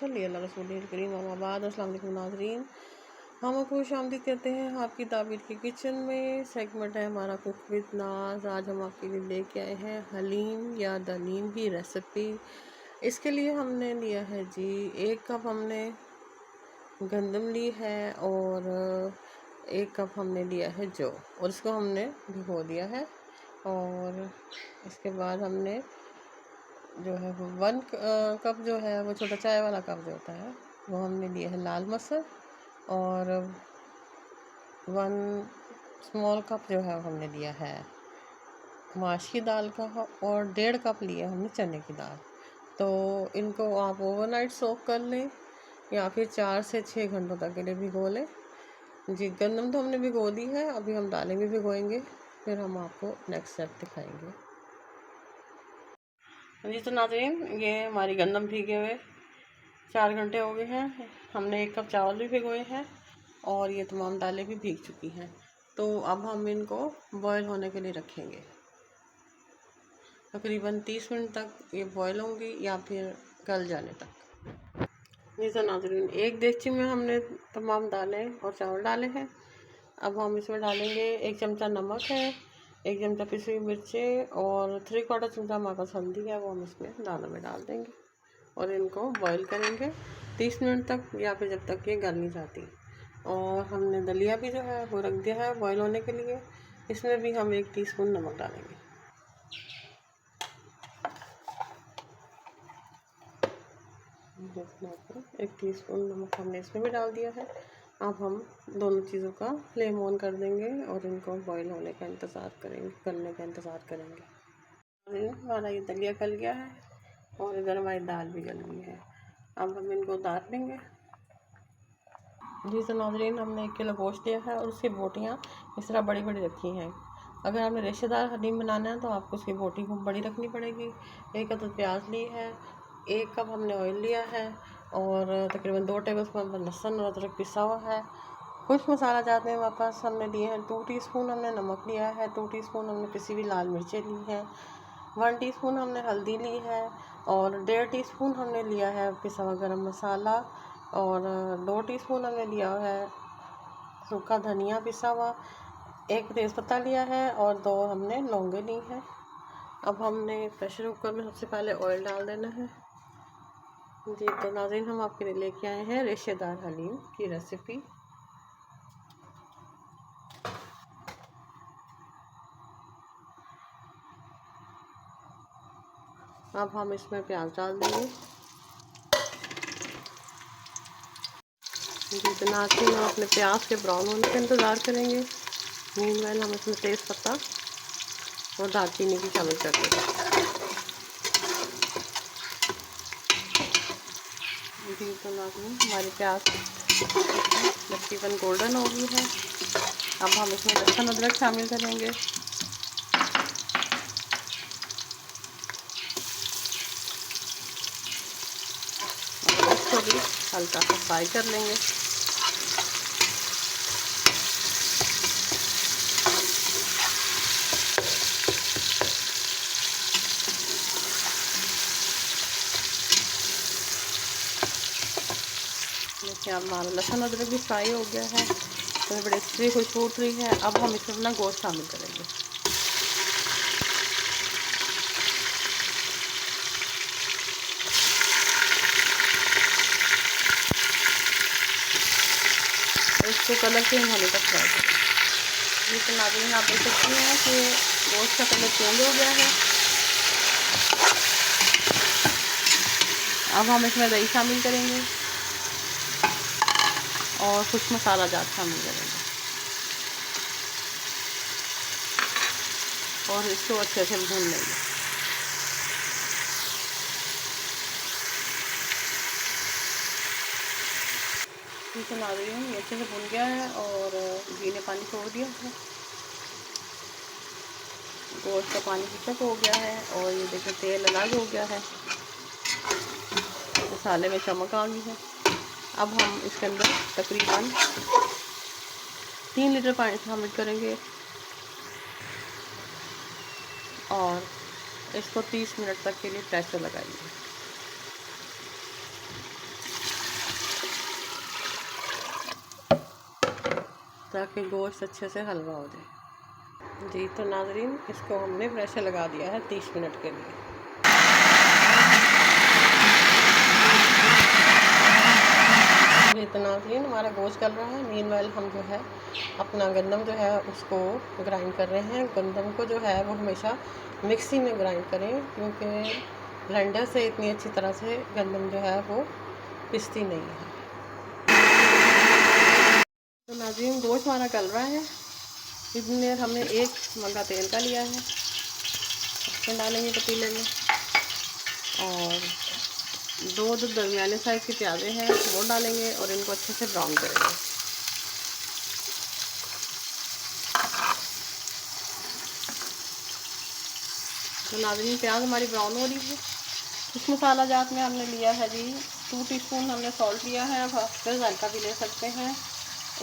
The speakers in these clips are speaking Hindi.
सल्ली अला रसूलिल करीम अम्मा बाद। अस्सलाम वालेकुम नाज़रीन, हम आपको खुशामदीद कहते हैं आपकी ताबीर की किचन में। सेगमेंट है हमारा कुक विद नाज। आज हम आपके लिए लेके आए हैं हलीम या दलीम की रेसिपी। इसके लिए हमने लिया है जी 1 कप हमने गंदम ली है और 1 कप हमने लिया है जौ, और इसको हमने भिगो दिया है। और इसके बाद हमने जो है वो 1 कप जो है वो छोटा चाय वाला कप जो होता है वो हमने लिया है लाल मसर, और 1 स्मॉल कप जो है हमने लिया है माश की दाल का, और 1.5 कप लिया हमने चने की दाल। तो इनको आप ओवरनाइट सोक कर लें या फिर 4 से 6 घंटों तक के लिए भिगो लें जी। गंदम तो हमने भिगो दी है, अभी हम दालें भी भिगोएंगे, फिर हम आपको नेक्स्ट स्टेप दिखाएंगे जी। तो नाज़रीन, ये हमारी गंदम भीगे हुए 4 घंटे हो गए हैं। हमने 1 कप चावल भी भिगोए हैं और ये तमाम दालें भी भीग चुकी हैं। तो अब हम इनको बॉयल होने के लिए रखेंगे। तकरीबन 30 मिनट तक ये बॉयल होंगी या फिर गल जाने तक जी। तो नाज़रीन, एक देगची में हमने तमाम दालें और चावल डाले हैं। अब हम इसमें डालेंगे 1 चमचा नमक है, 1 चमचा पिसी हुई मिर्चें और 3/4 चमचा हमारे पास हल्दी है, वो हम इसमें दालों में डाल देंगे और इनको बॉईल करेंगे 30 मिनट तक या फिर जब तक ये गल नहीं जाती। और हमने दलिया भी जो है वो रख दिया है बॉईल होने के लिए। इसमें भी हम 1 टीस्पून नमक डालेंगे। 1 टीस्पून नमक हमने इसमें भी डाल दिया है। अब हम दोनों चीज़ों का फ्लेम ऑन कर देंगे और इनको बॉईल होने का इंतज़ार करेंगे, गलने का इंतज़ार करेंगे। हमारा ये दलिया गल गया है और इधर हमारी दाल भी गल गई है। अब हम इनको उतार लेंगे जी। तो नाज़रीन, हमने 1 किलो गोश्त लिया है और उसकी बोटियाँ इस तरह बड़ी बड़ी रखी हैं। अगर आपने रेशेदार हलीम बनाना है तो आपको उसकी बोटी खूब बड़ी रखनी पड़ेगी। 1 अदद प्याज ली है, 1 कप हमने ऑयल लिया है और तकरीबन 2 टेबलस्पून लहसुन और अदरक पिसा हुआ है। कुछ मसाला जाते हैं हमारे पास हमने लिए हैं 2 टीस्पून हमने नमक लिया है, 2 टीस्पून हमने पिसी हुई लाल मिर्चें ली हैं, 1 टीस्पून हमने हल्दी ली है और 1.5 टीस्पून हमने लिया है पिसा हुआ गरम मसाला, और 2 टीस्पून हमने लिया है सूखा धनिया पिसा हुआ, 1 तेज़पत्ता लिया है और 2 हमने लौंगे ली हैं। अब हमने प्रेशर कुकर में सबसे पहले ऑयल डाल देना है जी। तो नाज़रीन, हम आपके लिए लेके आए हैं रेशेदार हलीम की रेसिपी। अब हम इसमें प्याज डाल देंगे जी। तो नाज़रीन, हम अपने प्याज के ब्राउन होने का इंतज़ार करेंगे। मीनवाइल हम इसमें तेज़पत्ता और दालचीनी भी शामिल कर देंगे जी। तो नाज़रीन, हमारी प्याज तकरीबन गोल्डन हो गई है। अब हम इसमें लहसुन अदरक शामिल करेंगे। इसको भी हल्का सा फ्राई कर लेंगे। देखिए, अब हमारा लहसुन अदरक भी फ्राई हो गया है, तो बड़ी अच्छी खुशबू उठ रही है। अब हम इसमें अपना गोश्त शामिल करेंगे। इसको कलर चेंज होने तक फ्राई करेंगे जी। तो नाज़रीन, आप देख सकते हैं कि गोश्त का कलर चेंज हो गया है। अब हम इसमें दही शामिल करेंगे और कुछ मसाला जात शामिल करेंगे और इसको अच्छे से भून लेंगे। तो नाज़रीन, ये अच्छे से भून गया है और घी ने पानी छोड़ दिया है, गोश्त का पानी चिपक हो गया है और ये देखिए तेल अलग हो गया है, मसाले में चमक आ गई है। अब हम इसके अंदर तकरीबन 3 लीटर पानी शामिल करेंगे और इसको 30 मिनट तक के लिए प्रेशर लगाएंगे। ताकि गोश्त अच्छे से हलवा हो जाए। जी तो नाज़रीन, इसको हमने प्रेशर लगा दिया है 30 मिनट के लिए। जी तो नाज़रीन, हमारा गोश्त गल रहा है। मीनवाइल हम जो है अपना गंदम जो है उसको ग्राइंड कर रहे हैं। गंदम को जो है वो हमेशा मिक्सी में ग्राइंड करें, क्योंकि ब्लेंडर से इतनी अच्छी तरह से गंदम जो है वो पिसती नहीं है। तो नाज़रीन, गोश्त हमारा गल रहा है। इसमें हमने 1 मग्गा तेल का लिया है, इसमें डालेंगे पतीले में, और 2 जो दरमियाने साइज़ के प्याज़े हैं वो डालेंगे और इनको अच्छे से ब्राउन करेंगे। तो नाज़रीन, प्याज हमारी ब्राउन हो रही है। इस मसाला जात में हमने लिया है जी 2 टीस्पून हमने सॉल्ट लिया है, आप फिर जायका भी ले सकते हैं।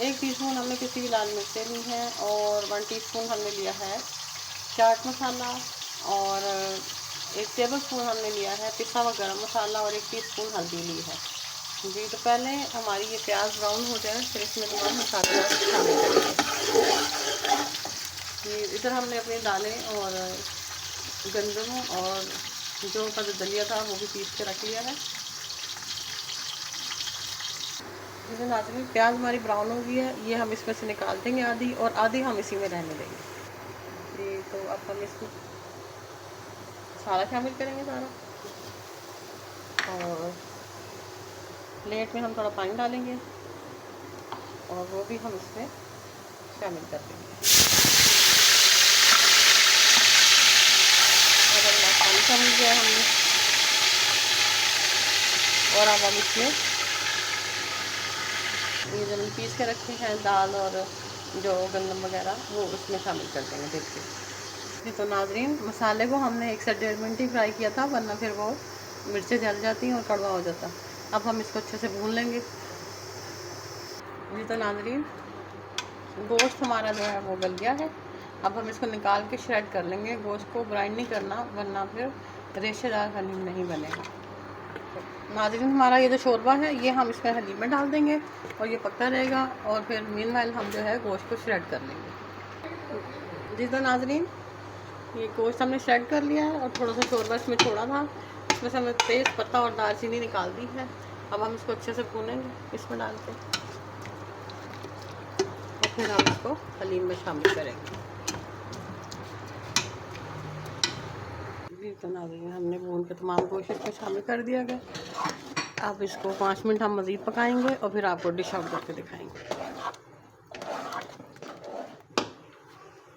1 टीस्पून हमने किसी भी लाल मिर्चें ली हैं, और 1 टीस्पून हमने लिया है चाट मसाला, और 1 टेबल स्पून हमने लिया है पिसा हुआ गरम मसाला, और 1 टीस्पून हल्दी ली है। जी तो पहले हमारी ये प्याज ब्राउन हो जाए, फिर इसमें तमाम मसाले शामिल करेंगे। जी इधर हमने अपनी दालें और गंदम और जो का जो दलिया था वो भी पीस के रख लिया है। जैसे नाज़रीन, प्याज हमारी ब्राउन हो गई है, ये हम इसमें से निकाल देंगे आधी, और आधी हम इसी में रहने देंगे। जी तो अब हम इसमें सारा शामिल करेंगे सारा, और प्लेट में हम थोड़ा पानी डालेंगे और वो भी हम इसमें शामिल कर देंगे। अगर पानी शामिल किया हमने, और अब हम इसमें ये जो हमने पीस के रखे हैं दाल और जो गंदम वगैरह वो उसमें शामिल कर देंगे। देखिए जी तो नाज़रीन, मसाले को हमने 1 से 1.5 मिनट ही फ्राई किया था, वरना फिर वो मिर्चें जल जाती हैं और कड़वा हो जाता। अब हम इसको अच्छे से भून लेंगे। जी तो नाज़रीन, गोश्त हमारा जो है वो गल गया है। अब हम इसको निकाल के श्रेड कर लेंगे। गोश्त को ग्राइंड नहीं करना, वरना फिर रेशेदार हलीम नहीं बनेगा। नाज़रीन, हमारा ये जो शोरबा है ये हम इसमें हलीम में डाल देंगे और ये पकता रहेगा, और फिर मीनवाइल हम जो है गोश्त को श्रेड कर लेंगे। जी तो नाज़रीन, ये गोश्त हमने श्रेड कर लिया है, और थोड़ा सा शोरबा इसमें छोड़ा था, इसमें से हमने तेज़ पत्ता और दालचीनी निकाल दी है। अब हम इसको अच्छे से भूनेंगे इसमें डाल के, और फिर हम इसको हलीम में शामिल करेंगे। जी तो नाज़रीन, हमने भून के तमाम गोश्त इसमें शामिल कर दिया गया। अब इसको 5 मिनट हम मज़ीद पकाएंगे और फिर आपको डिश आउट करके दिखाएंगे।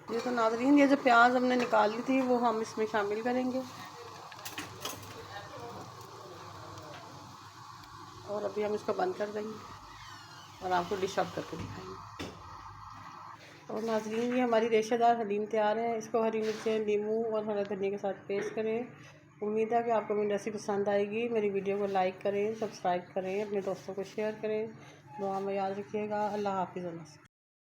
जी तो नाज़रीन, ये जो प्याज हमने निकाली थी वो हम इसमें शामिल करेंगे, और अभी हम इसको बंद कर देंगे और आपको डिश आउट करके दिखाएंगे। और नाज़रीन, ये हमारी रेशेदार हलीम तैयार है। इसको हरी मिर्चें, नींबू और हरा धनिया के साथ पेस्ट करें। उम्मीद है कि आपको मेरी रेसिपी पसंद आएगी। मेरी वीडियो को लाइक करें, सब्सक्राइब करें, अपने दोस्तों को शेयर करें। दुआ में याद रखिएगा। अल्लाह हाफ़िज़।